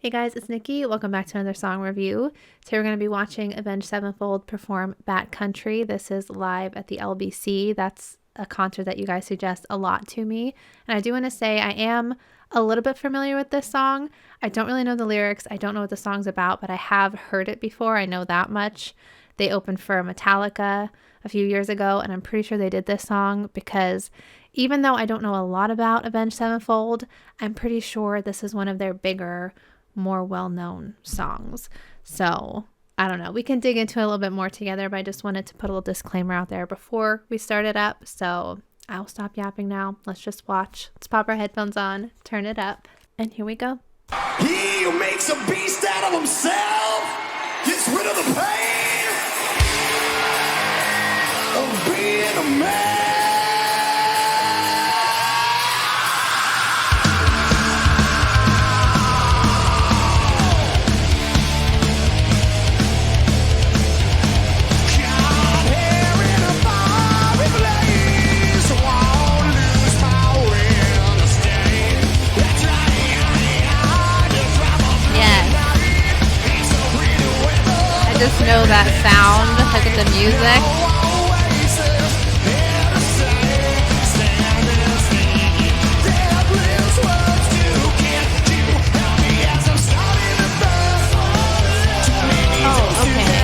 Hey guys, it's Nikki. Welcome back to another song review. Today we're going to be watching Avenged Sevenfold perform Bat Country. This is live at the LBC. That's a concert that you guys suggest a lot to me. And I do want to say I am a little bit familiar with this song. I don't really know the lyrics. I don't know what the song's about, but I have heard it before. I know that much. They opened for Metallica a few years ago, and I'm pretty sure they did this song because even though I don't know a lot about Avenged Sevenfold, I'm pretty sure this is one of their bigger, more well-known songs. So I don't know, we can dig into it a little bit more together, but I just wanted to put a little disclaimer out there before we start it up. So I'll stop yapping now. Let's just watch. Let's pop our headphones on, turn it up, and here we go. He who makes a beast out of himself gets rid of the pain of being a man. Just know that sound, look at the music. Oh, okay.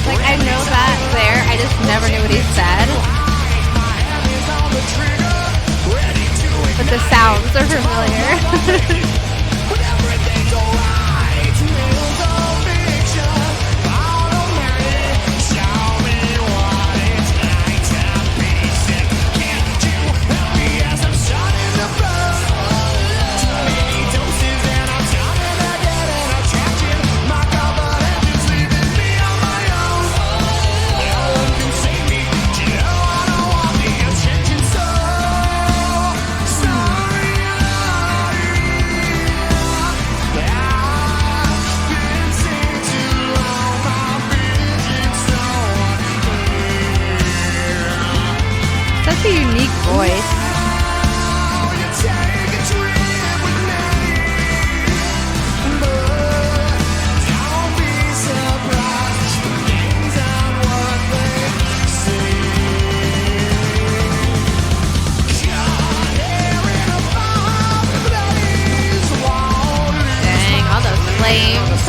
Like, I know that there, I just never knew what he said. But the sounds are familiar. Such a unique voice. Dang, all those flames.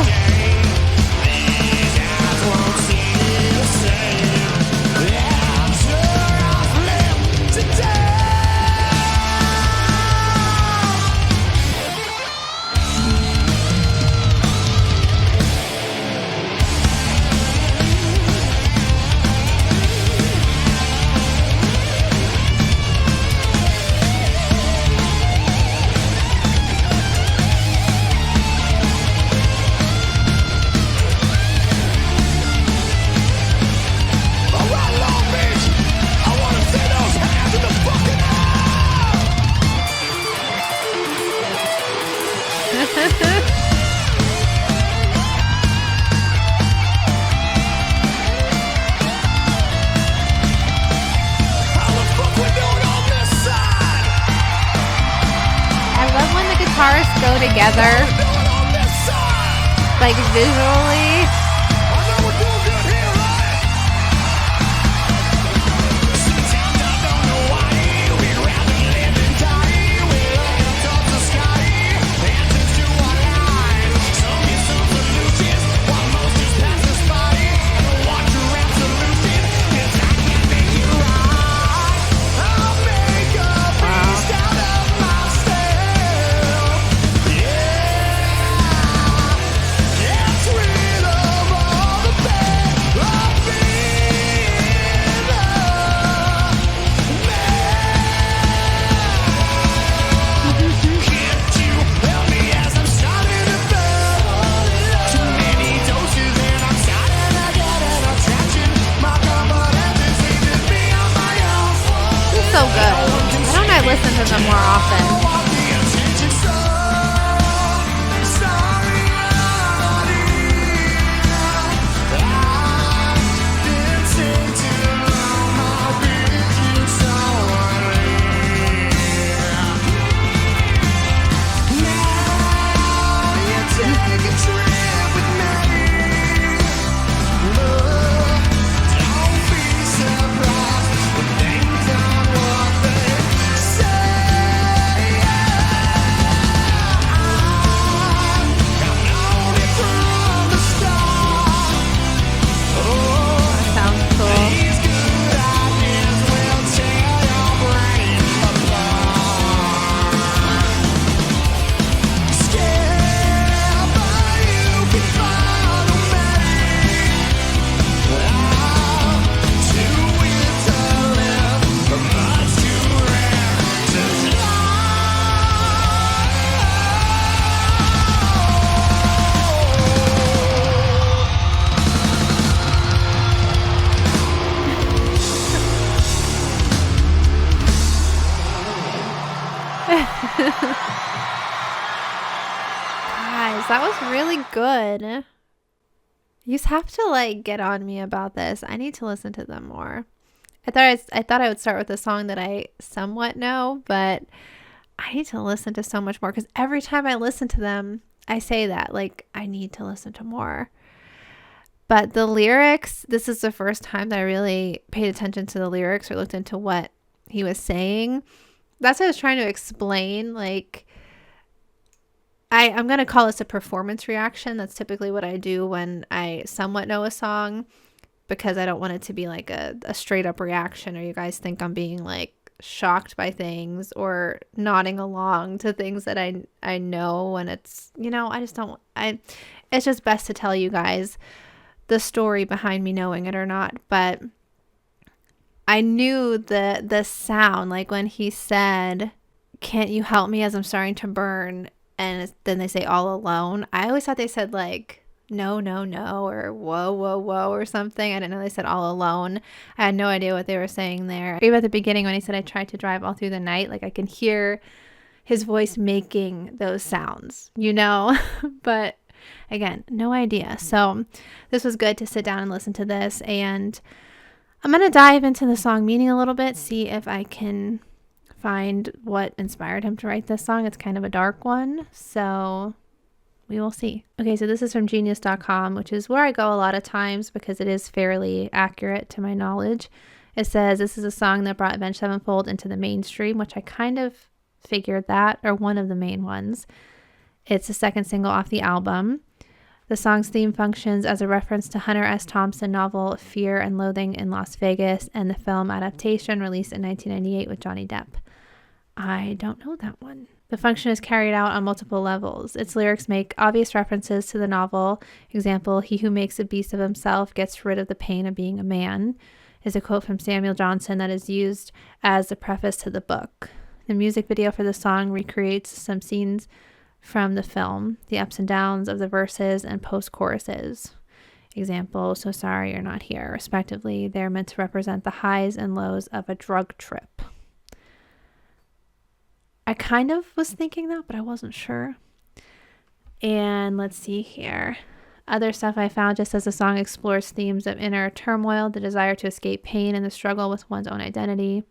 I love when the guitarists go together, like visually. So good. Why don't I listen to them more often? That was really good. You have to like get on me about this. I need to listen to them more. I thought I would start with a song that I somewhat know, but I need to listen to so much more because every time I listen to them, I say that like I need to listen to more. But the lyrics, this is the first time that I really paid attention to the lyrics or looked into what he was saying. That's what I was trying to explain. Like, I'm going to call this a performance reaction. That's typically what I do when I somewhat know a song, because I don't want it to be like a straight up reaction or you guys think I'm being like shocked by things or nodding along to things that I know when it's, I just don't, it's just best to tell you guys the story behind me knowing it or not. But I knew the sound, like when he said, "Can't you help me as I'm starting to burn?" And then they say "all alone." I always thought they said like "no, no, no," or "whoa, whoa, whoa," or something. I didn't know they said "all alone." I had no idea what they were saying there. Even at the beginning when he said, "I tried to drive all through the night," like I can hear his voice making those sounds, but again, no idea. So this was good to sit down and listen to this. And I'm going to dive into the song meaning a little bit, see if I can find what inspired him to write this song. It's kind of a dark one, so we will see. Okay, so this is from genius.com, which is where I go a lot of times because it is fairly accurate to my knowledge. It says this is a song that brought Avenged Sevenfold into the mainstream, which I kind of figured that, or one of the main ones. It's the second single off the album. The song's theme functions as a reference to Hunter S. Thompson novel Fear and Loathing in Las Vegas and the film adaptation released in 1998 with Johnny Depp. I don't know that one. The function is carried out on multiple levels. Its lyrics make obvious references to the novel. Example, "He who makes a beast of himself gets rid of the pain of being a man," is a quote from Samuel Johnson that is used as the preface to the book. The music video for the song recreates some scenes from the film, the ups and downs of the verses and post-choruses. Example, "So sorry you're not here," respectively. They're meant to represent the highs and lows of a drug trip. I kind of was thinking that, but I wasn't sure. And let's see here. Other stuff I found just as the song explores themes of inner turmoil, the desire to escape pain, and the struggle with one's own identity.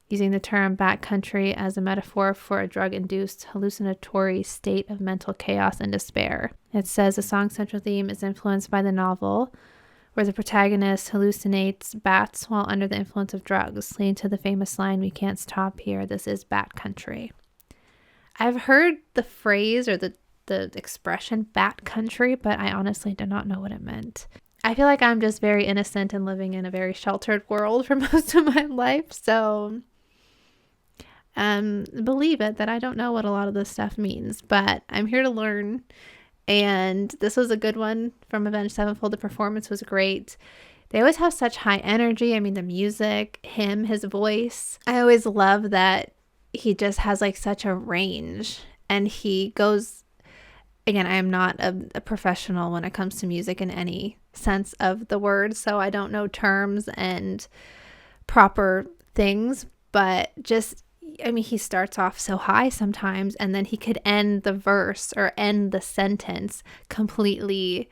Using the term backcountry as a metaphor for a drug-induced hallucinatory state of mental chaos and despair. It says the song's central theme is influenced by the novel, where the protagonist hallucinates bats while under the influence of drugs, leading to the famous line, "We can't stop here, this is backcountry." I've heard the phrase or the expression backcountry, but I honestly did not know what it meant. I feel like I'm just very innocent and living in a very sheltered world for most of my life, so believe it that I don't know what a lot of this stuff means, but I'm here to learn. And this was a good one from Avenged Sevenfold. The performance was great. They always have such high energy. I mean, the music, his voice. I always love that he just has like such a range, and he goes, again, I am not a professional when it comes to music in any sense of the word, so I don't know terms and proper things, but just, I mean, he starts off so high sometimes, and then he could end the verse or end the sentence completely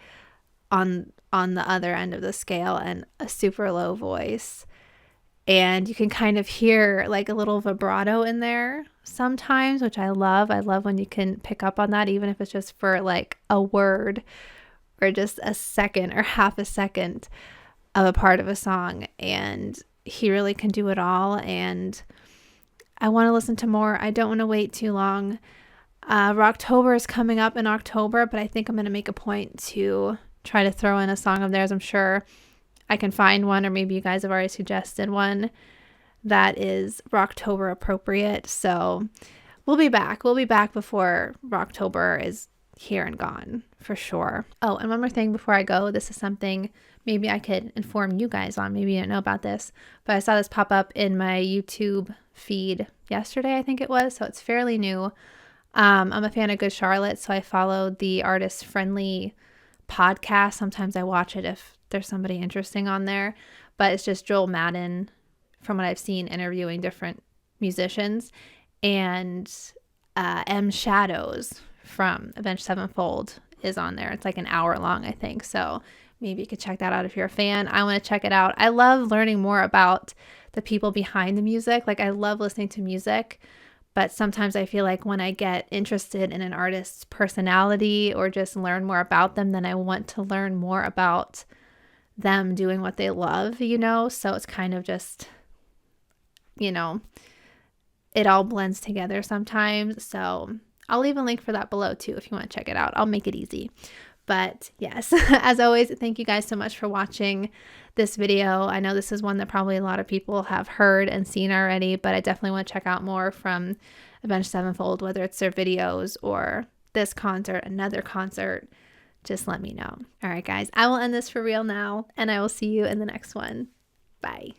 on the other end of the scale and a super low voice. And you can kind of hear like a little vibrato in there sometimes, which I love. I love when you can pick up on that, even if it's just for like a word or just a second or half a second of a part of a song. And he really can do it all. And I want to listen to more. I don't want to wait too long. Rocktober is coming up in October, but I think I'm going to make a point to try to throw in a song of theirs. I'm sure I can find one, or maybe you guys have already suggested one that is Rocktober appropriate. So we'll be back. We'll be back before Rocktober is here and gone for sure. Oh, and one more thing before I go. This is something maybe I could inform you guys on. Maybe you didn't know about this, but I saw this pop up in my YouTube feed yesterday, I think it was. So it's fairly new. I'm a fan of Good Charlotte, so I follow the artist friendly podcast. Sometimes I watch it if there's somebody interesting on there, but it's just Joel Madden, from what I've seen, interviewing different musicians, and M Shadows from Avenged Sevenfold is on there. It's like an hour long, I think. So maybe you could check that out if you're a fan. I want to check it out. I love learning more about the people behind the music. Like, I love listening to music, but sometimes I feel like when I get interested in an artist's personality or just learn more about them, then I want to learn more about them doing what they love, you know? So it's kind of just, you know, it all blends together sometimes. So I'll leave a link for that below too if you want to check it out. I'll make it easy. But yes, as always, thank you guys so much for watching this video. I know this is one that probably a lot of people have heard and seen already, but I definitely want to check out more from Avenged Sevenfold, whether it's their videos or this concert, another concert. Just let me know. All right, guys, I will end this for real now, and I will see you in the next one. Bye.